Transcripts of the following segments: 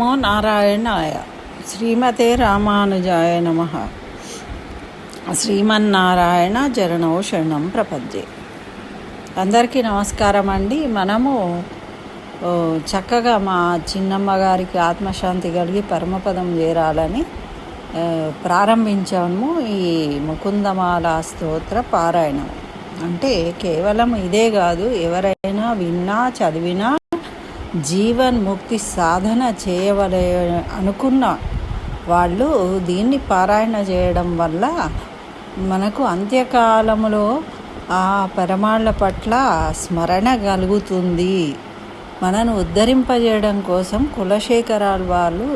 నమో నారాయణాయ. శ్రీమతే రామానుజాయ నమః. శ్రీమన్నారాయణ చరణౌ శరణం ప్రపద్యే. అందరికీ నమస్కారం అండి. మనము చక్కగా మా చిన్నమ్మ గారికి ఆత్మశాంతి కలిగి పరమపదం చేరాలని ప్రారంభించాము ఈ ముకుందమాల స్తోత్ర పారాయణం. అంటే కేవలం ఇదే కాదు, ఎవరైనా విన్నా చదివినా జీవన్ ముక్తి సాధన చేయవలే అనుకున్న వాళ్ళు దీన్ని పారాయణ చేయడం వల్ల మనకు అంత్యకాలములో ఆ పరమాళ్ళ పట్ల స్మరణ కలుగుతుంది. మనను ఉద్ధరింపజేయడం కోసం కులశేఖరాల వాళ్ళు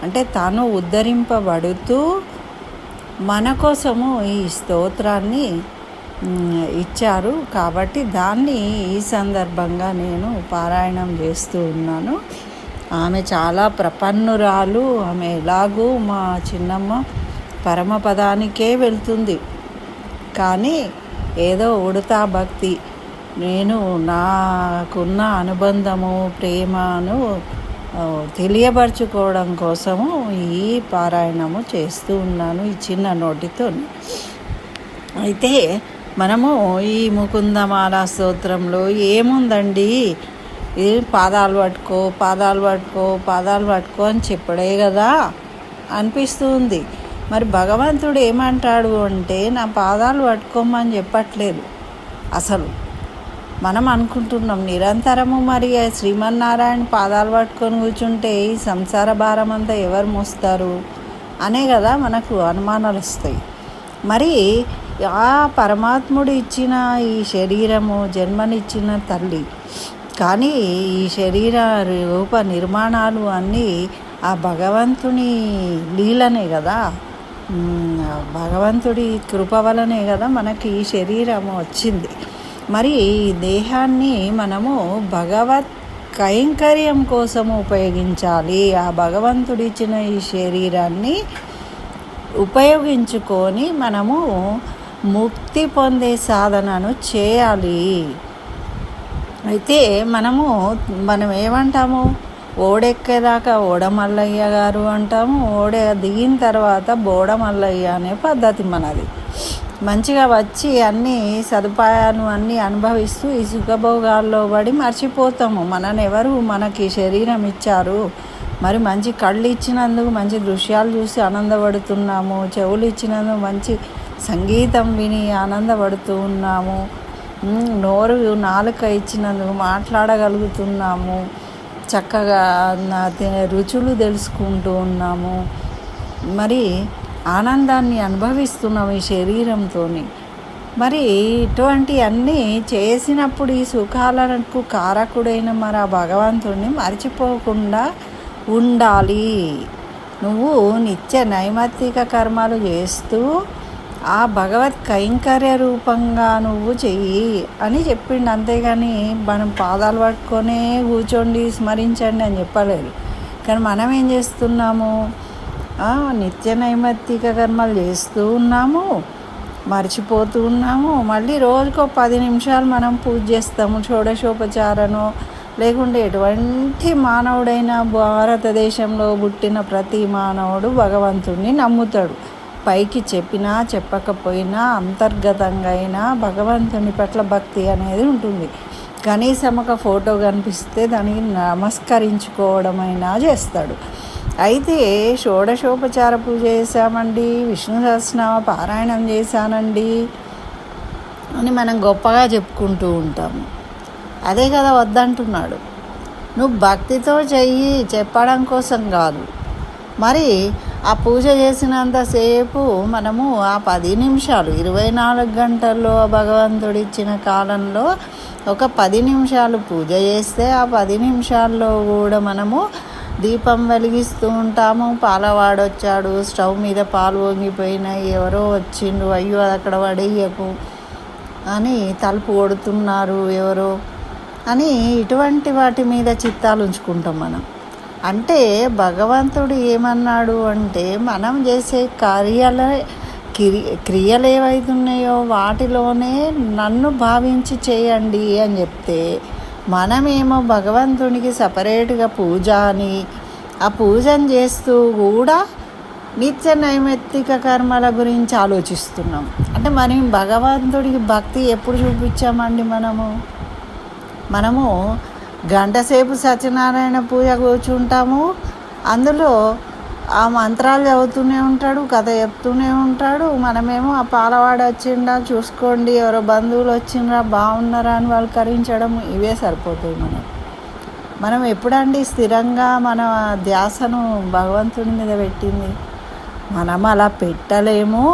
అంటే తాను ఉద్ధరింపబడుతూ మన కోసము ఈ స్తోత్రాన్ని ఇచ్చారు. కాబట్టి దాన్ని ఈ సందర్భంగా నేను పారాయణం చేస్తూ ఉన్నాను. ఆమె చాలా ప్రపన్నురాలు. ఆమె ఎలాగూ మా చిన్నమ్మ పరమపదానికే వెళ్తుంది, కానీ ఏదో ఉడతా భక్తి, నేను నాకున్న అనుబంధము ప్రేమను తెలియపరచుకోవడం కోసము ఈ పారాయణము చేస్తూ ఉన్నాను ఈ చిన్న నోటితో. అయితే మనము ఈ ముకుందమాల స్తోత్రంలో ఏముందండి, ఇది పాదాలు పట్టుకో పాదాలు పట్టుకో పాదాలు పట్టుకో అని చెప్పడే కదా అనిపిస్తుంది. మరి భగవంతుడు ఏమంటాడు అంటే నా పాదాలు పట్టుకోమని చెప్పట్లేదు. అసలు మనం అనుకుంటున్నాం నిరంతరము మరి శ్రీమన్నారాయణ పాదాలు పట్టుకొని కూర్చుంటే ఈ సంసార భారం అంతా ఎవరు మోస్తారు అనే కదా మనకు అనుమానాలు వస్తాయి. మరి ఆ పరమాత్ముడు ఇచ్చిన ఈ శరీరము జన్మనిచ్చిన తల్లి, కానీ ఈ శరీర రూప నిర్మాణాలు అన్నీ ఆ భగవంతుని లీలనే కదా, భగవంతుడి కృప వలనే కదా మనకి ఈ శరీరము వచ్చింది. మరి ఈ దేహాన్ని మనము భగవత్ కైంకర్యం కోసము ఉపయోగించాలి. ఆ భగవంతుడిచ్చిన ఈ శరీరాన్ని ఉపయోగించుకొని మనము ముక్తి పొందే సాధనను చేయాలి. అయితే మనం ఏమంటాము, ఓడెక్కేదాకా ఓడమల్లయ్య గారు అంటాము, దిగిన తర్వాత బోడమల్లయ్య అనే పద్ధతి మనది. మంచిగా వచ్చి అన్ని సదుపాయాలు అన్నీ అనుభవిస్తూ ఈ సుఖభోగాల్లో పడి మర్చిపోతాము ఎవరు మనకి శరీరం ఇచ్చారు. మరి మంచి కళ్ళు ఇచ్చినందుకు మంచి దృశ్యాలు చూసి ఆనందపడుతున్నాము, చెవులు ఇచ్చినందుకు మంచి సంగీతం విని ఆనందపడుతూ ఉన్నాము, నోరు నాలుక ఇచ్చినందుకు మాట్లాడగలుగుతున్నాము, చక్కగా రుచులు తెలుసుకుంటూ ఉన్నాము, మరి ఆనందాన్ని అనుభవిస్తున్నాము ఈ శరీరంతో. మరి ఇటువంటి అన్నీ చేసినప్పుడు ఈ సుఖాలకు కారకుడైన మరి ఆ భగవంతుడిని మర్చిపోకుండా ఉండాలి. నువ్వు నిత్య నైమిత్తిక కర్మలు చేస్తూ ఆ భగవత్ కైంకర్య రూపంగా నువ్వు చెయ్యి అని చెప్పిండు. అంతేగాని మనం పాదాలు పట్టుకొనే కూర్చోండి స్మరించండి అని చెప్పలేదు. కానీ మనం ఏం చేస్తున్నాము, నిత్య నైమిత్తిక కర్మలు చేస్తూ ఉన్నాము, మర్చిపోతూ ఉన్నాము. మళ్ళీ రోజుకో 10 నిమిషాలు మనం పూజ చేస్తాము, షోడశోపచారను. లేకుంటే ఎటువంటి మానవుడైనా భారతదేశంలో పుట్టిన ప్రతి మానవుడు భగవంతుడిని నమ్ముతాడు. పైకి చెప్పినా చెప్పకపోయినా అంతర్గతంగా అయినా భగవంతుని పట్ల భక్తి అనేది ఉంటుంది. కనీసం ఒక ఫోటో కనిపిస్తే దానికి నమస్కరించుకోవడమైనా చేస్తాడు. అయితే షోడశోపచార పూజ చేశామండి, విష్ణు సహస్రనామ పారాయణం చేశానండి అని మనం గొప్పగా చెప్పుకుంటూ ఉంటాము. అదే కదా వద్దంటున్నాడు. నువ్వు భక్తితో చెయ్యి, చెప్పడం కోసం కాదు. మరి ఆ పూజ చేసినంతసేపు మనము ఆ 10 నిమిషాలు 24 గంటల్లో భగవంతుడిచ్చిన కాలంలో ఒక 10 నిమిషాలు పూజ చేస్తే ఆ 10 నిమిషాల్లో కూడా మనము దీపం వెలిగిస్తూ ఉంటాము. పాలవాడొచ్చాడు, స్టవ్ మీద పాలు వంగిపోయినాయి, ఎవరో వచ్చిండు, అయ్యో అది అక్కడ పడేయకు అని తలుపు కొడుతున్నారు ఎవరో అని ఇటువంటి వాటి మీద చిత్తాలు ఉంచుకుంటాం మనం. అంటే భగవంతుడు ఏమన్నాడు అంటే మనం చేసే క్రియలు ఏవైతున్నాయో వాటిలోనే నన్ను భావించి చేయండి అని చెప్తే, మనమేమో భగవంతునికి సపరేట్గా పూజ అని ఆ పూజను చేస్తూ కూడా నిత్య నైమిత్తిక కర్మల గురించి ఆలోచిస్తున్నాం. అంటే మనం భగవంతుడికి భక్తి ఎప్పుడు చూపించామండి? మనము గంటసేపు సత్యనారాయణ పూజ కూర్చుంటాము, అందులో ఆ మంత్రాలు చదువుతూనే ఉంటాడు, కథ చెప్తూనే ఉంటాడు. మనమేమో ఆ పాలవాడు వచ్చిండా చూసుకోండి, ఎవరో బంధువులు వచ్చిండ్రా బాగున్నారా అని పలకరించడం, ఇవే సరిపోతాయి. మనం ఎప్పుడండి స్థిరంగా మన ధ్యాసను భగవంతుడి మీద పెట్టింది? మనం అలా పెట్టలేము.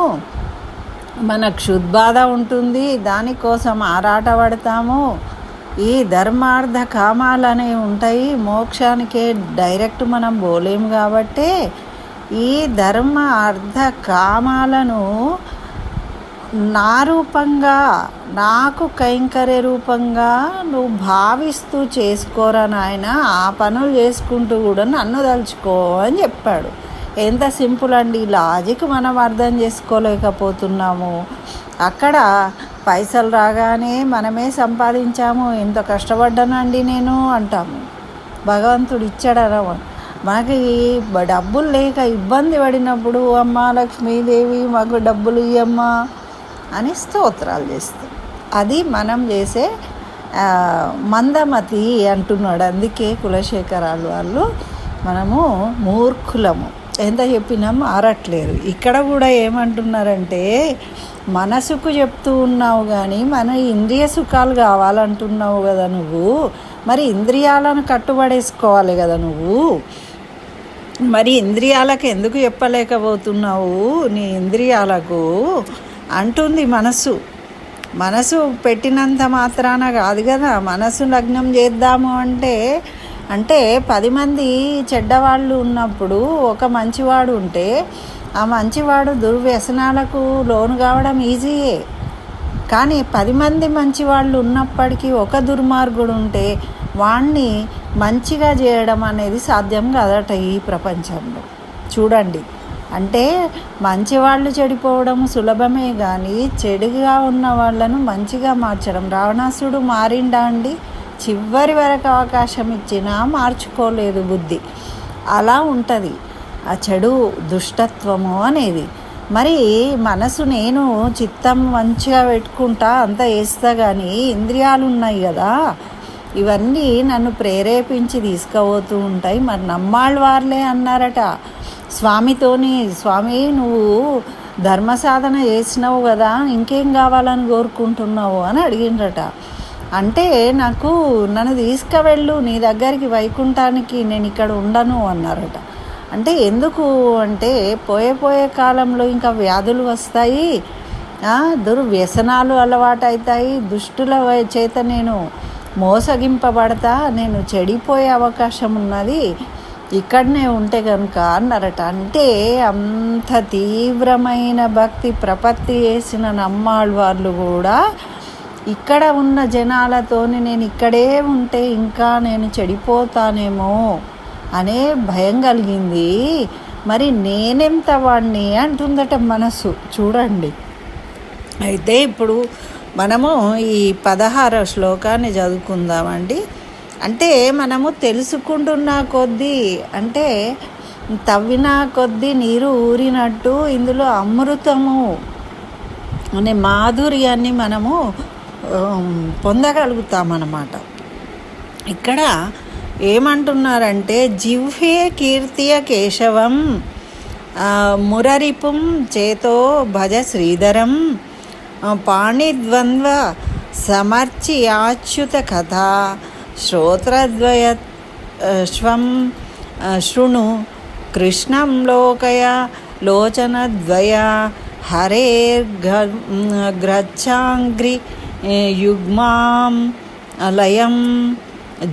మనకు క్షుద్బాధ ఉంటుంది, దానికోసం ఆరాటపడతాము. ఈ ధర్మార్థ కామాలు అనేవి ఉంటాయి, మోక్షానికే డైరెక్ట్ మనం పోలేము. కాబట్టి ఈ ధర్మ అర్థ కామాలను నా రూపంగా, నాకు కైంకర్య రూపంగా నువ్వు భావిస్తూ చేసుకోరా నాయన, ఆ పనులు చేసుకుంటూ కూడా నన్ను తలుచుకో అని చెప్పాడు. ఎంత సింపుల్ అండి. లాజిక్ మనం అర్థం చేసుకోలేకపోతున్నాము. అక్కడ పైసలు రాగానే మనమే సంపాదించాము, ఎంత కష్టపడ్డానండి నేను అంటాము. భగవంతుడు ఇచ్చాడరా. మనకి డబ్బులు లేక ఇబ్బంది పడినప్పుడు అమ్మ లక్ష్మీదేవి మాకు డబ్బులు ఇయ్యమ్మా అని స్తోత్రాలు చేస్తాం. అది మనం చేసే మందమతి అంటున్నాడు. అందుకే కులశేఖరాలు వాళ్ళు మనము మూర్ఖులము, ఎంత చెప్పినా మారట్లేదు. ఇక్కడ కూడా ఏమంటున్నారంటే, మనసుకు చెప్తూ ఉన్నావు కానీ మన ఇంద్రియ సుఖాలు కావాలంటున్నావు కదా నువ్వు, మరి ఇంద్రియాలను కట్టుబడేసుకోవాలి కదా నువ్వు. మరి ఇంద్రియాలకు ఎందుకు చెప్పలేకపోతున్నావు? నీ ఇంద్రియాలకు అంటుంది మనసు పెట్టినంత మాత్రాన కాదు కదా. మనసు లగ్నం చేద్దాము అంటే 10 మంది చెడ్డవాళ్ళు ఉన్నప్పుడు ఒక మంచివాడు ఉంటే ఆ మంచివాడు దుర్వ్యసనాలకు లోను కావడం ఈజీయే. కానీ 10 మంది మంచివాళ్ళు ఉన్నప్పటికీ ఒక దుర్మార్గుడు ఉంటే వాణ్ణి మంచిగా చేయడం అనేది సాధ్యం కాదట ఈ ప్రపంచంలో. చూడండి, అంటే మంచివాళ్ళు చెడిపోవడం సులభమే కానీ చెడుగా ఉన్న వాళ్ళను మంచిగా మార్చడం. రావణాసుడు మారిండా అండి? చివరి వరకు అవకాశం ఇచ్చినా మార్చుకోలేదు బుద్ధి. అలా ఉంటుంది ఆ చెడు దుష్టత్వము అనేది. మరి మనసు నేను చిత్తం మంచిగా పెట్టుకుంటా అంతా వేస్తా, కానీ ఇంద్రియాలు ఉన్నాయి కదా, ఇవన్నీ నన్ను ప్రేరేపించి తీసుకుపోతూ ఉంటాయి. మరి నమ్మాళ్ళ వార్లే అన్నారట స్వామితోని, స్వామి నువ్వు ధర్మ సాధన చేసినావు కదా, ఇంకేం కావాలని కోరుకుంటున్నావు అని అడిగిండ్రట. అంటే నన్ను తీసుకువెళ్ళు నీ దగ్గరికి వైకుంఠానికి, నేను ఇక్కడ ఉండను అన్నారట. అంటే ఎందుకు అంటే పోయే కాలంలో ఇంకా వ్యాధులు వస్తాయి, దుర్వ్యసనాలు అలవాటు అవుతాయి, దుష్టుల చేత నేను మోసగింపబడతా, నేను చెడిపోయే అవకాశం ఉన్నది, ఇక్కడనే ఉంటే కనుక అన్నారట. అంటే అంత తీవ్రమైన భక్తి ప్రపత్తి చేసిన నమ్మాళ్ళ వాళ్ళు కూడా ఇక్కడ ఉన్న జనాలతోని నేను ఇక్కడే ఉంటే ఇంకా నేను చెడిపోతానేమో అనే భయం కలిగింది. మరి నేనెంత వాడిని అంటుందట మనసు. చూడండి, అయితే ఇప్పుడు మనము ఈ 16వ శ్లోకాన్ని చదువుకుందామండి. అంటే మనము తెలుసుకుంటున్న కొద్దీ, అంటే తవ్విన కొద్దీ నీరు ఊరినట్టు ఇందులో అమృతము అనే మాధుర్యాన్ని మనము పొందగలుగుతామన్నమాట. ఇక్కడ ఏమంటున్నారంటే, జిహ్వే కీర్తియ కేశవం మురరిపుం చేతో భజ శ్రీధరం పాణిద్వంద్వ సమర్చ్యాచ్యుత కథా శ్రోత్రద్వయ శ్వం శృణు కృష్ణం లోకయ లోచనద్వయ హరేర్గ్రచ్చాంగ్రి యుగ్మాం లయం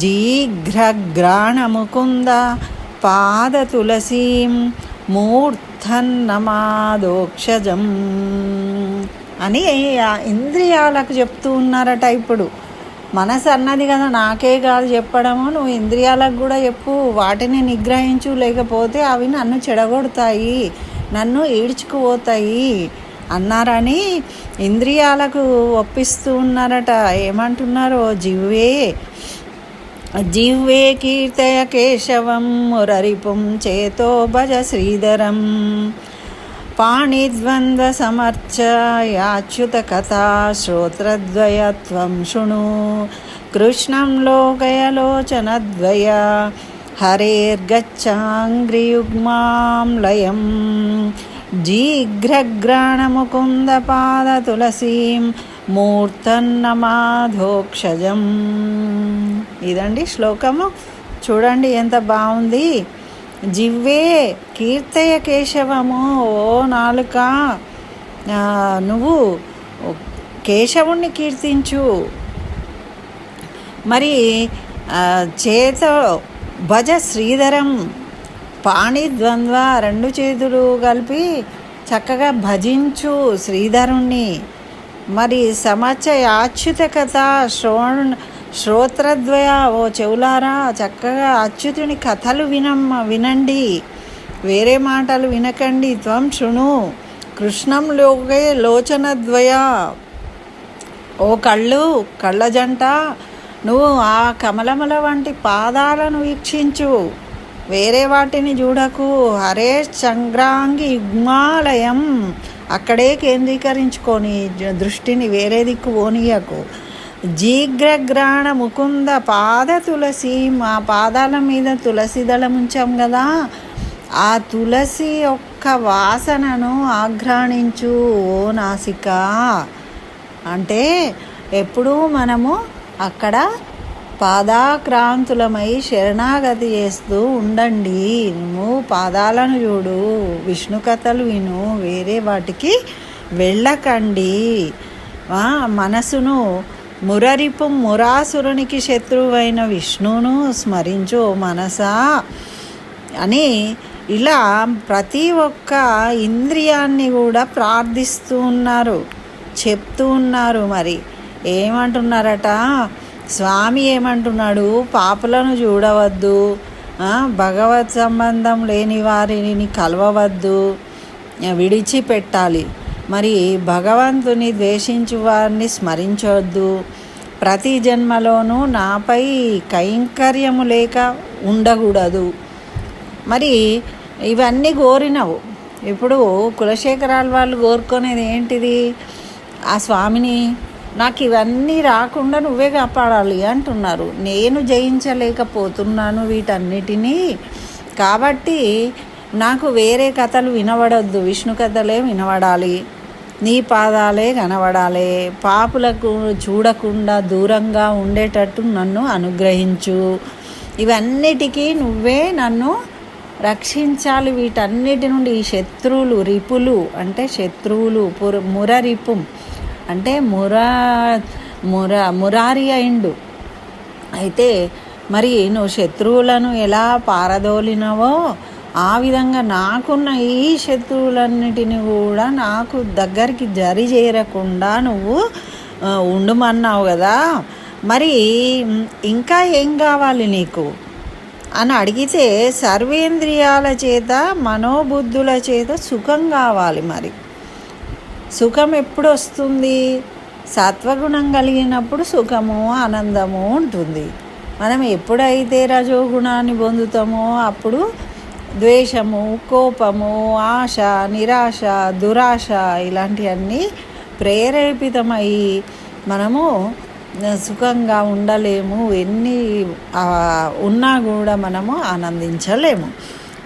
జీఘ్రగ్రాణముకుంద పాదతులసీం మూర్ధన్నమాదోక్షజం అని ఇంద్రియాలకు చెప్తూ ఉన్నారట. ఇప్పుడు మనసు అన్నది కదా, నాకే కాదు చెప్పడము, నువ్వు ఇంద్రియాలకు కూడా చెప్పు, వాటిని నిగ్రహించు, లేకపోతే అవి నన్ను చెడగొడతాయి, నన్ను ఈడ్చుకుపోతాయి అన్నారని ఇంద్రియాలకు ఒప్పిస్తూ ఉన్నారట. ఏమంటున్నారో, జివ్వే జిహ్వే కీర్తయ కేశవం మురరిపుం చేతో భజ శ్రీధరం పాణిద్వంద్వసమర్చయాచ్యుత కథా శ్రోత్రద్వయత్వం శృణు కృష్ణం లోకయలోచనద్వయ హరేర్గచ్చాంగ్రియుగ్మాం లయం జీఘ్రగ్రాణముకుందపాదతులసీం మూర్తన్నమాధోక్షజం. ఇదండి శ్లోకము. చూడండి ఎంత బాగుంది. జివ్వే కీర్తయ కేశవము, ఓ నాలుక నువ్వు కేశవుణ్ణి కీర్తించు. మరి చేత భజ శ్రీధరం, పాణిద్వంద్వ రెండు చేతులు కలిపి చక్కగా భజించు శ్రీధరుణ్ణి. మరి సమచయాచ్యుత కథ శ్రోత్రద్వయ, ఓ చెవులారా చక్కగా అచ్యుతుని కథలు వినండి, వేరే మాటలు వినకండి. త్వం శృణు కృష్ణం లోచనద్వయ, ఓ కళ్ళ జంట నువ్వు ఆ కమలముల వంటి పాదాలను వీక్షించు, వేరే వాటిని చూడకు. హరే చంద్రాంగి యుగ్మాలయం, అక్కడే కేంద్రీకరించుకొని దృష్టిని వేరే దిక్కు పోనీయకు. జీగ్రగ్రాణ ముకుంద పాద తులసి, మా పాదాల మీద తులసి దళం ఉంచాం కదా, ఆ తులసి యొక్క వాసనను ఆఘ్రాణించు ఓ నాసిక. అంటే ఎప్పుడూ మనము అక్కడ పాదాక్రాంతులమై శరణాగతి చేస్తూ ఉండండి. నువ్వు పాదాలను చూడు, విష్ణు కథలు విను, వేరే వాటికి వెళ్ళకండి. మనసును మురరిపు, మురాసురునికి శత్రువైన విష్ణువును స్మరించు మనసా అని ఇలా ప్రతి ఒక్క ఇంద్రియాన్ని కూడా ప్రార్థిస్తూ ఉన్నారు, చెప్తూ ఉన్నారు. మరి ఏమంటున్నారట స్వామి, ఏమంటున్నాడు? పాపులను చూడవద్దు, భగవత్ సంబంధం లేని వారిని కలవవద్దు, విడిచిపెట్టాలి. మరి భగవంతుని ద్వేషించు వారిని స్మరించవద్దు, ప్రతి జన్మలోనూ నాపై కైంకర్యము లేక ఉండకూడదు. మరి ఇవన్నీ కోరినవు. ఇప్పుడు కులశేఖరాల వాళ్ళు కోరుకునేది ఏంటిది? ఆ స్వామిని నాకు ఇవన్నీ రాకుండా నువ్వే కాపాడాలి అంటున్నారు. నేను జయించలేకపోతున్నాను వీటన్నిటినీ, కాబట్టి నాకు వేరే కథలు వినబడొద్దు, విష్ణు కథలే వినబడాలి, నీ పాదాలే కనబడాలి, పాపులకు చూడకుండా దూరంగా ఉండేటట్టు నన్ను అనుగ్రహించు, ఇవన్నిటికీ నువ్వే నన్ను రక్షించాలి. వీటన్నిటి నుండి ఈ శత్రువులు, రిపులు అంటే శత్రువులు, మురరిపు అంటే మురారి అయిండు. అయితే మరి నువ్వు శత్రువులను ఎలా పారదోలినవో ఆ విధంగా నాకున్న ఈ శత్రువులన్నిటిని కూడా నాకు దగ్గరికి జరి చేరకుండా నువ్వు ఉండమన్నావు కదా. మరి ఇంకా ఏం కావాలి నీకు అని అడిగితే సర్వేంద్రియాల చేత మనోబుద్ధుల చేత సుఖం కావాలి. మరి సుఖం ఎప్పుడు వస్తుంది? సత్వగుణం కలిగినప్పుడు సుఖము ఆనందము ఉంటుంది. మనం ఎప్పుడైతే రజోగుణాన్ని పొందుతామో అప్పుడు ద్వేషము, కోపము, ఆశ, నిరాశ, దురాశ ఇలాంటివన్నీ ప్రేరేపితమై మనము సుఖంగా ఉండలేము. ఎన్ని ఉన్నా కూడా మనము ఆనందించలేము.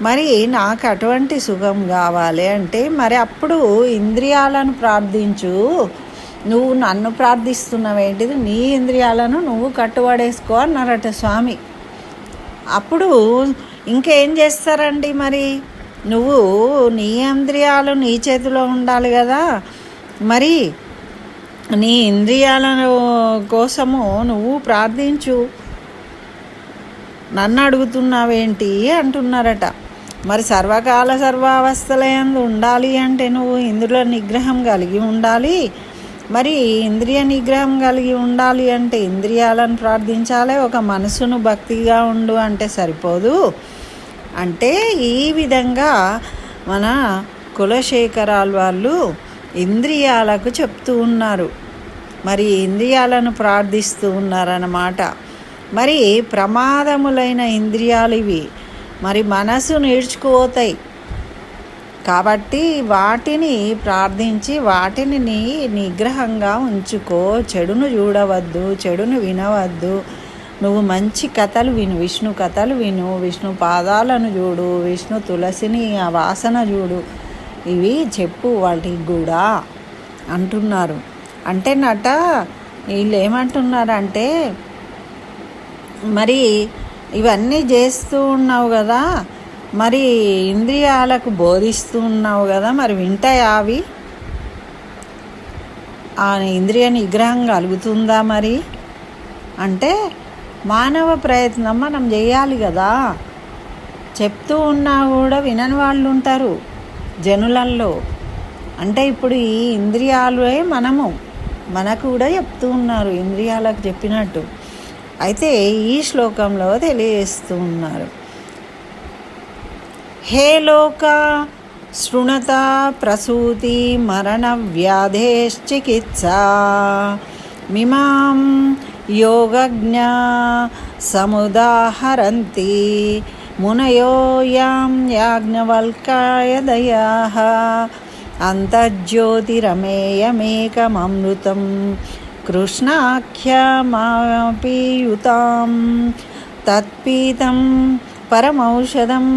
మరి నాకు అటువంటి సుఖం కావాలి అంటే మరి అప్పుడు ఇంద్రియాలను ప్రార్థించు. నువ్వు నన్ను ప్రార్థిస్తున్నావేంటిది? నీ ఇంద్రియాలను నువ్వు కట్టుబడేసుకో అన్నారట స్వామి. అప్పుడు ఇంకేం చేస్తారండి? మరి నువ్వు నీ ఇంద్రియాలు నీ చేతిలో ఉండాలి కదా. మరి నీ ఇంద్రియాల కోసము నువ్వు ప్రార్థించు, నన్ను అడుగుతున్నావేంటి అంటున్నారట. మరి సర్వకాల సర్వావస్థలయందు ఉండాలి అంటే నువ్వు ఇంద్రియ నిగ్రహం కలిగి ఉండాలి. మరి ఇంద్రియ నిగ్రహం కలిగి ఉండాలి అంటే ఇంద్రియాలను ప్రార్థించాలి. ఒక మనసును భక్తిగా ఉండు అంటే సరిపోదు. అంటే ఈ విధంగా మన కులశేఖరాల వాళ్ళు ఇంద్రియాలకు చెప్తూ ఉన్నారు. మరి ఇంద్రియాలను ప్రార్థిస్తూ ఉన్నారన్నమాట. మరి ప్రమాదములైన ఇంద్రియాలు ఇవి, మరి మనసు నేర్చుకుపోతాయి. కాబట్టి వాటిని ప్రార్థించి వాటిని నిగ్రహంగా ఉంచుకో. చెడును చూడవద్దు, చెడును వినవద్దు. నువ్వు మంచి కథలు విను, విష్ణు కథలు విను, విష్ణు పాదాలను చూడు, విష్ణు తులసిని ఆ వాసన చూడు, ఇవి చెప్పు వాటికి కూడా అంటున్నారు. అంటే వీళ్ళు ఏమంటున్నారంటే, మరి ఇవన్నీ చేస్తూ ఉన్నావు కదా, మరి ఇంద్రియాలకు బోధిస్తూ ఉన్నావు కదా, మరి వింటాయా అవి? ఆ ఇంద్రియ నిగ్రహం కలుగుతుందా మరి అంటే మానవ ప్రయత్నం మనం చేయాలి కదా. చెప్తూ ఉన్నా కూడా వినని వాళ్ళు ఉంటారు జనులల్లో. అంటే ఇప్పుడు ఈ ఇంద్రియాలే మనకు కూడా చెప్తూ ఉన్నారు, ఇంద్రియాలకు చెప్పినట్టు. అయితే ఈ శ్లోకంలో తెలియజేస్తూ ఉన్నారు, హే లోక శృణత ప్రసూతి మరణ వ్యాధేశ్చికిత్సా మిమాం యోగజ్ఞా సముదాహరంతి మునయో యాం యాజ్ఞవల్కాయ దయాః అంతర్జ్యోతిరమేయమేకమమృతం కృష్ణాఖ్యమాపీయుతాం తత్పీతం పరమౌషధం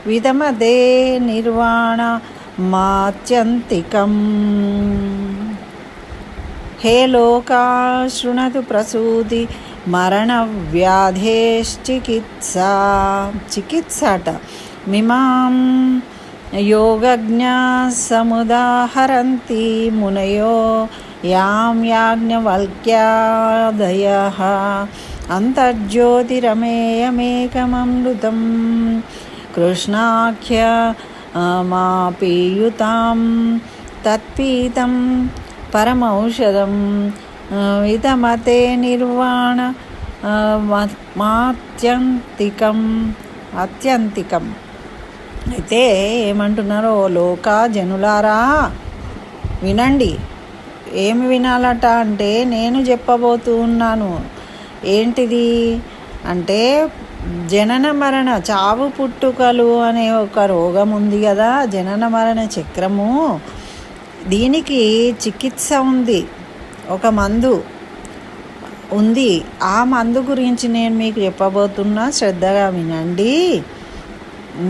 విదమదే నిర్వాణమాత్యంతికం. హే లోకా శృణతు ప్రసూతి మరణ వ్యాధేశ్చికిత్సాట మిమాం యోగజ్ఞా సముదాహరంతి మునయో యాం యాజ్ఞవల్క్యాదయః అంతర్జ్యోతిరమేయమేకమమృతం కృష్ణాఖ్యమాపీయుతాం తత్పీతం పరమౌషధం విదమతే అత్యంతికం. అయితే ఏమంటున్నారో, లోక జనులారా వినండి. ఏమి వినాలట అంటే, నేను చెప్పబోతూ ఉన్నాను. ఏంటిది అంటే, జనన మరణ చావు పుట్టుకలు అనే ఒక రోగం ఉంది కదా, జనన మరణ చక్రము. దీనికి చికిత్స ఉంది, ఒక మందు ఉంది. ఆ మందు గురించి నేను మీకు చెప్పబోతున్నా, శ్రద్ధగా వినండి.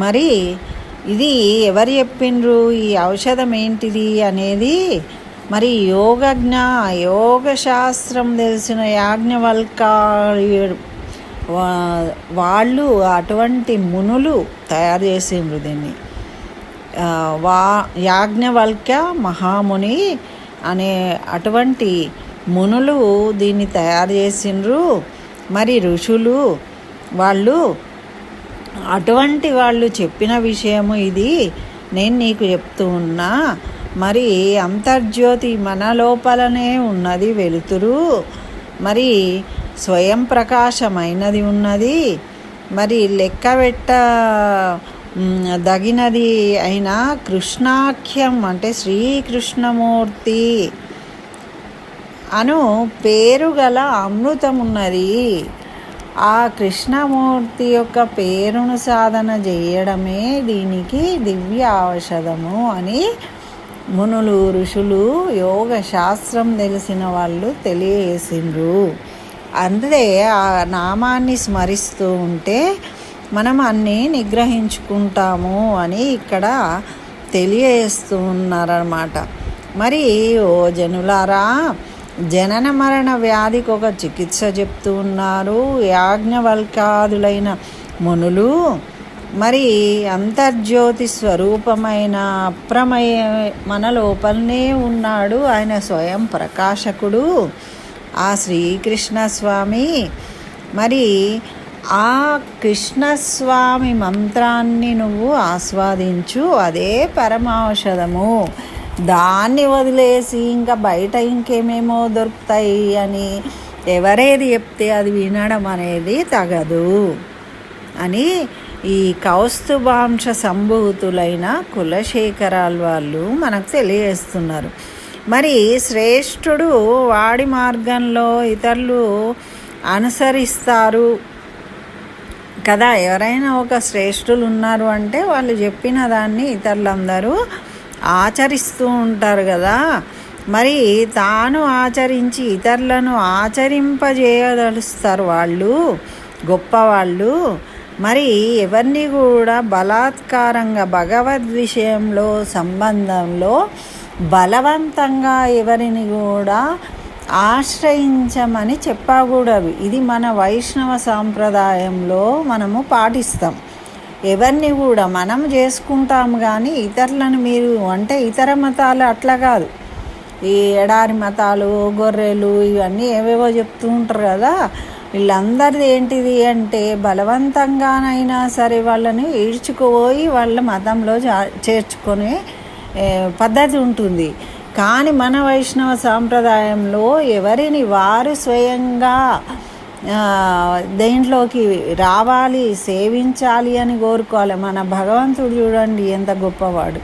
మరి ఇది ఎవరు చెప్పిండ్రు, ఈ ఔషధం ఏంటిది అనేది మరి యోగ శాస్త్రం తెలిసిన యాజ్ఞవల్క్యుడు వాళ్ళు, అటువంటి మునులు తయారు చేసిండ్రు దీన్ని. యాజ్ఞవల్క్య మహాముని అనే అటువంటి మునులు దీన్ని తయారు చేసిండ్రు. మరి ఋషులు అటువంటి వాళ్ళు చెప్పిన విషయము ఇది నేను నీకు చెప్తూ ఉన్నా. మరి అంతర్జ్యోతి మన లోపలనే ఉన్నది, వెలుతురు. మరి స్వయం ప్రకాశమైనది ఉన్నది. మరి లెక్కబెట్ట దగినది అయిన కృష్ణాఖ్యం అంటే శ్రీకృష్ణమూర్తి అను పేరు గల అమృతం ఉన్నది. ఆ కృష్ణమూర్తి యొక్క పేరును సాధన చేయడమే దీనికి దివ్య ఔషధము అని మునులు, ఋషులు, యోగ శాస్త్రం తెలిసిన వాళ్ళు తెలియజేసిండ్రు. అందుకే ఆ నామాన్ని స్మరిస్తూ ఉంటే మనం అన్నీ నిగ్రహించుకుంటాము అని ఇక్కడ తెలియజేస్తూ ఉన్నారన్నమాట. మరి ఓ జనులారా, జనన మరణ వ్యాధికి ఒక చికిత్స చెప్తూ ఉన్నారు యాజ్ఞవల్కాదులైన మునులు. మరి అంతర్జ్యోతి స్వరూపమైన అప్రమేయ మన లోపలనే ఉన్నాడు, ఆయన స్వయం ప్రకాశకుడు ఆ శ్రీకృష్ణ స్వామి. మరి ఆ కృష్ణస్వామి మంత్రాన్ని నువ్వు ఆస్వాదించు, అదే పరమౌషధము. దాన్ని వదిలేసి ఇంకా బయట ఇంకేమేమో దొరుకుతాయి అని ఎవరేది చెప్తే అది వినడం అనేది తగదు అని ఈ కౌస్తుభాంశ సంభూతులైన కులశేఖరాల వాళ్ళు మనకు తెలియజేస్తున్నారు. మరి శ్రేష్ఠుడు వాడి మార్గంలో ఇతరులు అనుసరిస్తారు కదా. ఎవరైనా ఒక శ్రేష్ఠులు ఉన్నారు అంటే వాళ్ళు చెప్పిన దాన్ని ఇతరులందరూ ఆచరిస్తూ ఉంటారు కదా. మరి తాను ఆచరించి ఇతరులను ఆచరింపజేయదలుస్తారు వాళ్ళు గొప్పవాళ్ళు. మరి ఎవరిని కూడా బలాత్కారంగా భగవద్ విషయంలో సంబంధంలో బలవంతంగా ఎవరిని కూడా ఆశ్రయించమని చెప్పకూడదు. ఇది మన వైష్ణవ సాంప్రదాయంలో మనము పాటిస్తాం. ఎవరిని కూడా మనం చేసుకుంటాం కానీ ఇతరులను మీరు అంటే ఇతర మతాలు అట్లా కాదు. ఈ ఎడారి మతాలు గొర్రెలు ఇవన్నీ ఏవేవో చెప్తూ ఉంటారు కదా. వీళ్ళందరిది ఏంటిది అంటే బలవంతంగానైనా సరే వాళ్ళని ఈడ్చుకుపోయి వాళ్ళ మతంలో చేర్చుకునే పద్ధతి ఉంటుంది. కానీ మన వైష్ణవ సాంప్రదాయంలో ఎవరిని వారు స్వయంగా దేంట్లోకి రావాలి, సేవించాలి అని కోరుకోవాలి. మన భగవంతుడు చూడండి ఎంత గొప్పవాడు.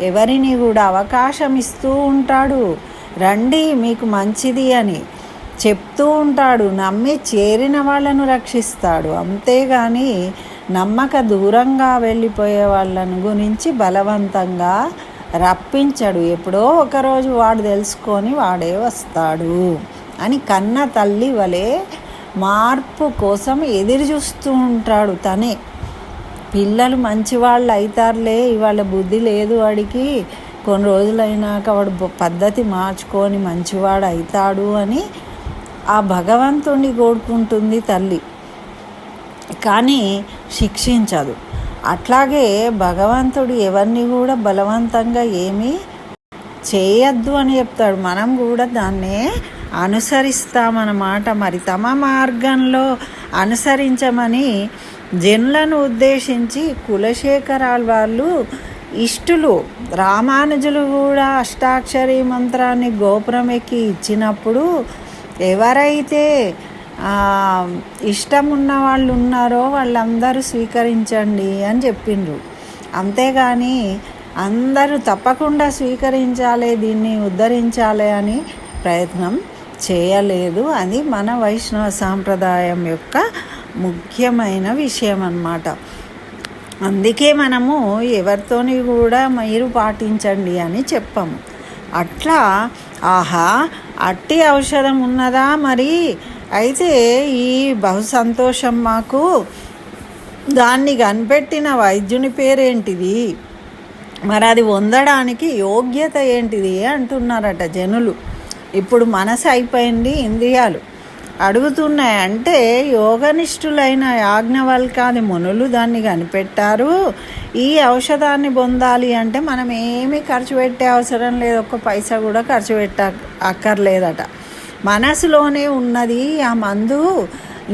ఎవరిని కూడా అవకాశం ఇస్తూ ఉంటాడు, రండి మీకు మంచిది అని చెప్తూ ఉంటాడు. నమ్మి చేరిన వాళ్ళను రక్షిస్తాడు. అంతేగాని నమ్మక దూరంగా వెళ్ళిపోయే వాళ్ళను గురించి బలవంతంగా రప్పించడు. ఎప్పుడో ఒకరోజు వాడు తెలుసుకొని వాడే వస్తాడు అని కన్న తల్లి వలె మార్పు కోసం ఎదురు చూస్తూ ఉంటాడు తనే. పిల్లలు మంచివాళ్ళు అవుతారులే, ఇవాళ బుద్ధి లేదు వాడికి, కొన్ని రోజులైనాక వాడు పద్ధతి మార్చుకొని మంచివాడు అవుతాడు అని ఆ భగవంతుడిని కోరుకుంటుంది తల్లి, కానీ శిక్షించదు. అట్లాగే భగవంతుడు ఎవరిని కూడా బలవంతంగా ఏమీ చేయొద్దు అని చెప్తాడు. మనం కూడా దాన్నే అనుసరిస్తామన్నమాట. మరి తమ మార్గంలో అనుసరించమని జనులను ఉద్దేశించి కులశేఖరాల వాళ్ళు ఇష్టులు రామానుజులు కూడా అష్టాక్షరి మంత్రాన్ని గోపురం ఎక్కి ఇచ్చినప్పుడు ఎవరైతే ఇష్టం ఉన్న వాళ్ళు ఉన్నారో వాళ్ళందరూ స్వీకరించండి అని చెప్పిండ్రు. అంతేగాని అందరూ తప్పకుండా స్వీకరించాలి, దీన్ని ఉద్ధరించాలి అని ప్రయత్నం చేయలేదు. అది మన వైష్ణవ సాంప్రదాయం యొక్క ముఖ్యమైన విషయం అన్నమాట. అందుకే మనము ఎవరితోని కూడా మీరు పాటించండి అని చెప్పాము. అట్లా ఆహా అట్టి ఔషధం ఉన్నదా మరి, అయితే ఈ బహు సంతోషం మాకు, దాన్ని కనిపెట్టిన వైద్యుని పేరేంటిది, మరి అది పొందడానికి యోగ్యత ఏంటిది అంటున్నారట జనులు. ఇప్పుడు మనసు అయిపోయింది, ఇంద్రియాలు అడుగుతున్నాయి. అంటే యోగనిష్ఠులైన యాజ్ఞవల్కాది మునులు దాన్ని కనిపెట్టారు. ఈ ఔషధాన్ని పొందాలి అంటే మనం ఏమీ ఖర్చు పెట్టే అవసరం లేదు, ఒక్క పైసా కూడా ఖర్చు అక్కర్లేదట. మనసులోనే ఉన్నది ఆ మందు,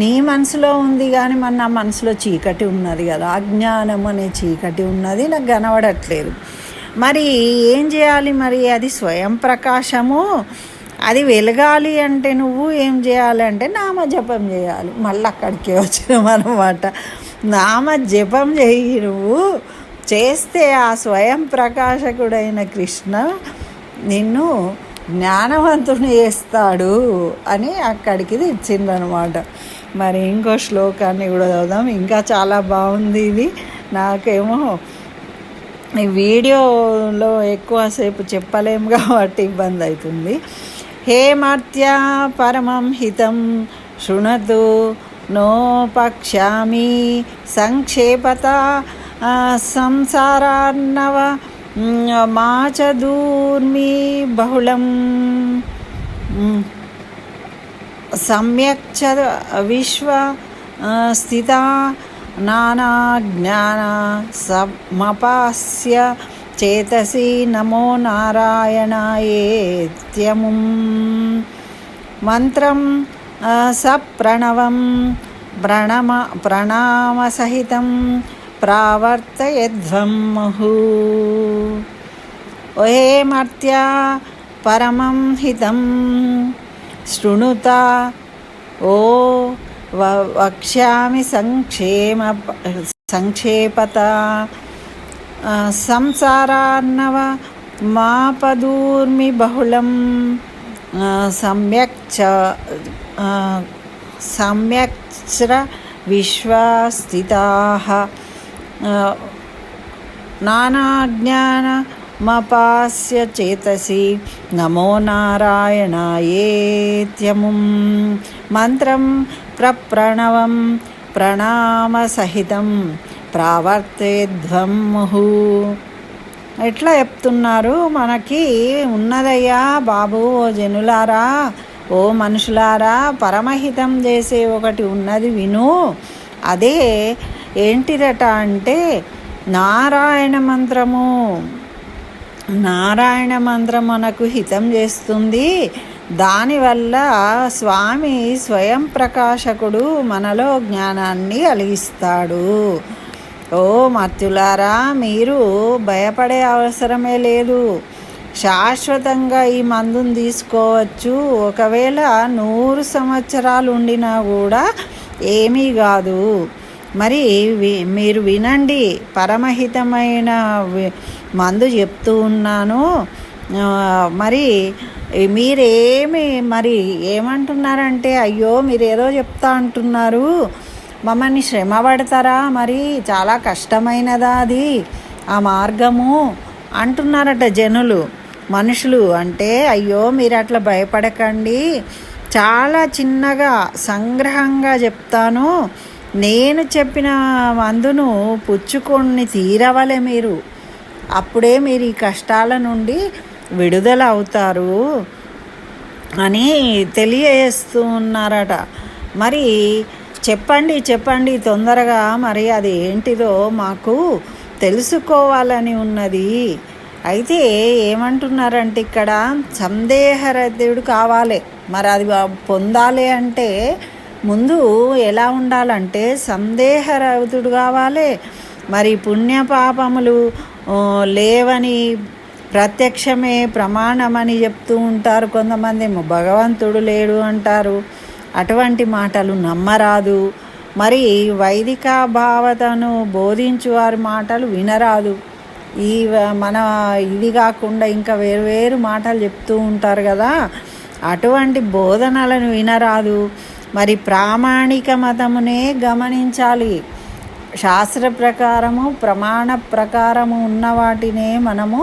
నీ మనసులో ఉంది. కానీ మన నా మనసులో చీకటి ఉన్నది కదా, అజ్ఞానం అనే చీకటి ఉన్నది, నాకు కనబడట్లేదు. మరి ఏం చేయాలి, మరి అది స్వయం ప్రకాశము, అది వెలగాలి అంటే నువ్వు ఏం చేయాలంటే నామజపం చేయాలి. మళ్ళీ అక్కడికే వచ్చినాం అన్నమాట. నామజపం చేయి, నువ్వు చేస్తే ఆ స్వయం ప్రకాశకుడైన కృష్ణ నిన్ను జ్ఞానవంతుని చేస్తాడు అని అక్కడికి తెచ్చిందనమాట. మరి ఇంకో శ్లోకాన్ని కూడా చదువుదాం. ఇంకా చాలా బాగుంది ఇది. నాకేమో ఈ వీడియోలో ఎక్కువసేపు చెప్పలేము కాబట్టి ఇబ్బంది అవుతుంది. హే మర్త్యా పరమం హితం శృణతు నోపక్ష్యామి సంక్షేపత సంసారార్ణవ మాచదూర్మి బహుళం సమ్యక్ చ విశ్వ స్థిత నానాజ్ఞాన సమపాస్య చేతసి నమో నారాయణాయేత్యముం మంత్రం సప్రణవం ప్రణామసహితం ప్రావర్తయధ్వం ముహు. ఓహే మర్త్యా పరమం హితం శృణుత ఓ వక్ష్యామి సంక్షేపత సంసారార్ణవ మాపదూర్మి బహుళం సమ్యక్ చ సమ్యక్స్ర విశ్వస్థితాః నానాజ్ఞానమపాస్య చేతసి నమో నారాయణాయేత్యముం మంత్రం ప్రప్రణవం ప్రణామసహితం ప్రావర్తేధ్వం ముహు. ఎట్లా చెప్తున్నారు, మనకి ఉన్నదయ్యా బాబు, ఓ జనులారా, ఓ మనుషులారా, పరమహితం చేసే ఒకటి ఉన్నది విను. అదే ఏంటిదట అంటే నారాయణ మంత్రము. నారాయణ మంత్రం మనకు హితం చేస్తుంది. దానివల్ల స్వామి స్వయం ప్రకాశకుడు మనలో జ్ఞానాన్ని కలిగిస్తాడు. ఓ మర్త్యులారా, మీరు భయపడే అవసరమే లేదు. శాశ్వతంగా ఈ మందుని తీసుకోవచ్చు. ఒకవేళ 100 సంవత్సరాలు ఉండినా కూడా ఏమీ కాదు. మరి మీరు వినండి, పరమహితమైన మందు చెప్తూ ఉన్నాను. మరి మరి ఏమంటున్నారంటే, అయ్యో మీరు ఏదో చెప్తా అంటున్నారు, మమ్మల్ని శ్రమ పడతారా, మరి చాలా కష్టమైనదా అది ఆ మార్గము అంటున్నారట జనులు, మనుషులు. అంటే అయ్యో మీరు అట్లా భయపడకండి, చాలా చిన్నగా సంగ్రహంగా చెప్తాను. నేను చెప్పిన మందును పుచ్చుకొని తీరవలే మీరు, అప్పుడే మీరు ఈ కష్టాల నుండి విడుదల అవుతారు అని తెలియజేస్తూ ఉన్నారట. మరి చెప్పండి తొందరగా, మరి అది ఏంటిదో మాకు తెలుసుకోవాలని ఉన్నది. అయితే ఏమంటున్నారంటే ఇక్కడ సందేహరహితుడు కావాలి. మరి అది పొందాలి అంటే ముందు ఎలా ఉండాలంటే సందేహరహితుడు కావాలి. మరి పుణ్యపాపములు లేవని ప్రత్యక్షమే ప్రమాణమని చెప్తూ ఉంటారు కొంతమంది. భగవంతుడు లేడు అంటారు. అటువంటి మాటలు నమ్మరాదు. మరి వైదిక భావతను బోధించు వారి మాటలు వినరాదు. మన ఇది కాకుండా ఇంకా వేరు మాటలు చెప్తూ ఉంటారు కదా, అటువంటి బోధనలను వినరాదు. మరి ప్రామాణిక మతమునే గమనించాలి. శాస్త్ర ప్రకారము ప్రమాణ ప్రకారము ఉన్న వాటినే మనము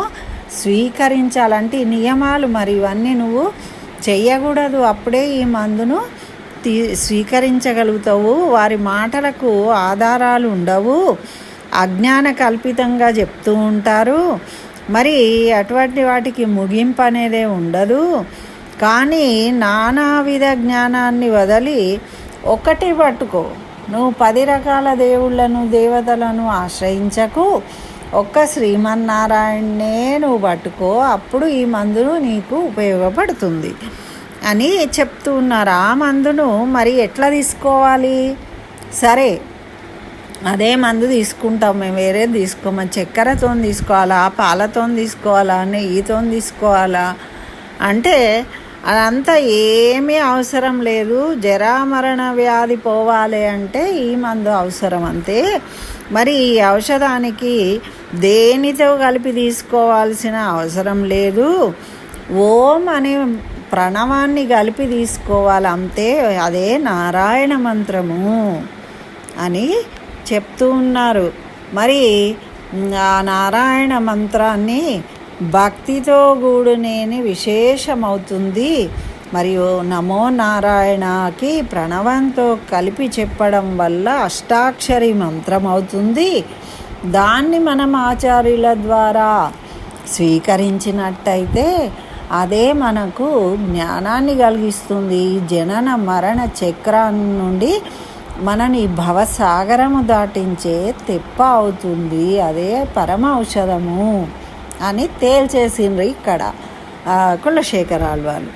స్వీకరించాలంటే నియమాలు మరి ఇవన్నీ నువ్వు చెయ్యకూడదు. అప్పుడే ఈ మందును స్వీకరించగలుగుతావు. వారి మాటలకు ఆధారాలు ఉండవు, అజ్ఞాన కల్పితంగా చెప్తూ ఉంటారు. మరి అటువంటి వాటికి ముగింపు అనేదే ఉండదు. కానీ నానావిధ జ్ఞానాన్ని వదిలి ఒకటి పట్టుకో. నువ్వు 10 రకాల దేవుళ్ళను దేవతలను ఆశ్రయించకు, ఒక్క శ్రీమన్నారాయణనే నువ్వు పట్టుకో. అప్పుడు ఈ మందును నీకు ఉపయోగపడుతుంది అని చెప్తూ ఉన్నారు. ఆ మందును మరి ఎట్లా తీసుకోవాలి? సరే, అదే మందు తీసుకుంటాం మేము, వేరేది తీసుకోమని. చక్కెరతో తీసుకోవాలా, పాలతో తీసుకోవాలా, నెయ్యితో తీసుకోవాలా అంటే అదంతా ఏమీ అవసరం లేదు. జరామరణ వ్యాధి పోవాలి అంటే ఈ మందు అవసరం అంతే. మరి ఈ ఔషధానికి దేనితో కలిపి తీసుకోవాల్సిన అవసరం లేదు. ఓం అనే ప్రణవాన్ని కలిపి తీసుకోవాలి అంతే. అదే నారాయణ మంత్రము అని చెప్తూ ఉన్నారు. మరి ఆ నారాయణ మంత్రాన్ని భక్తితో కూడునేని విశేషమవుతుంది. మరియు నమో నారాయణకి ప్రణవంతో కలిపి చెప్పడం వల్ల అష్టాక్షరి మంత్రం అవుతుంది. దాన్ని మనం ఆచార్యుల ద్వారా స్వీకరించినట్టయితే అదే మనకు జ్ఞానాన్ని కలిగిస్తుంది. జనన మరణ చక్రాన్ని నుండి మనని భవసాగరము దాటించే తెప్ప అవుతుంది. అదే పరమ ఔషధము అని తేల్చేసిండ్రు ఇక్కడ కులశేఖరాలు వాళ్ళు.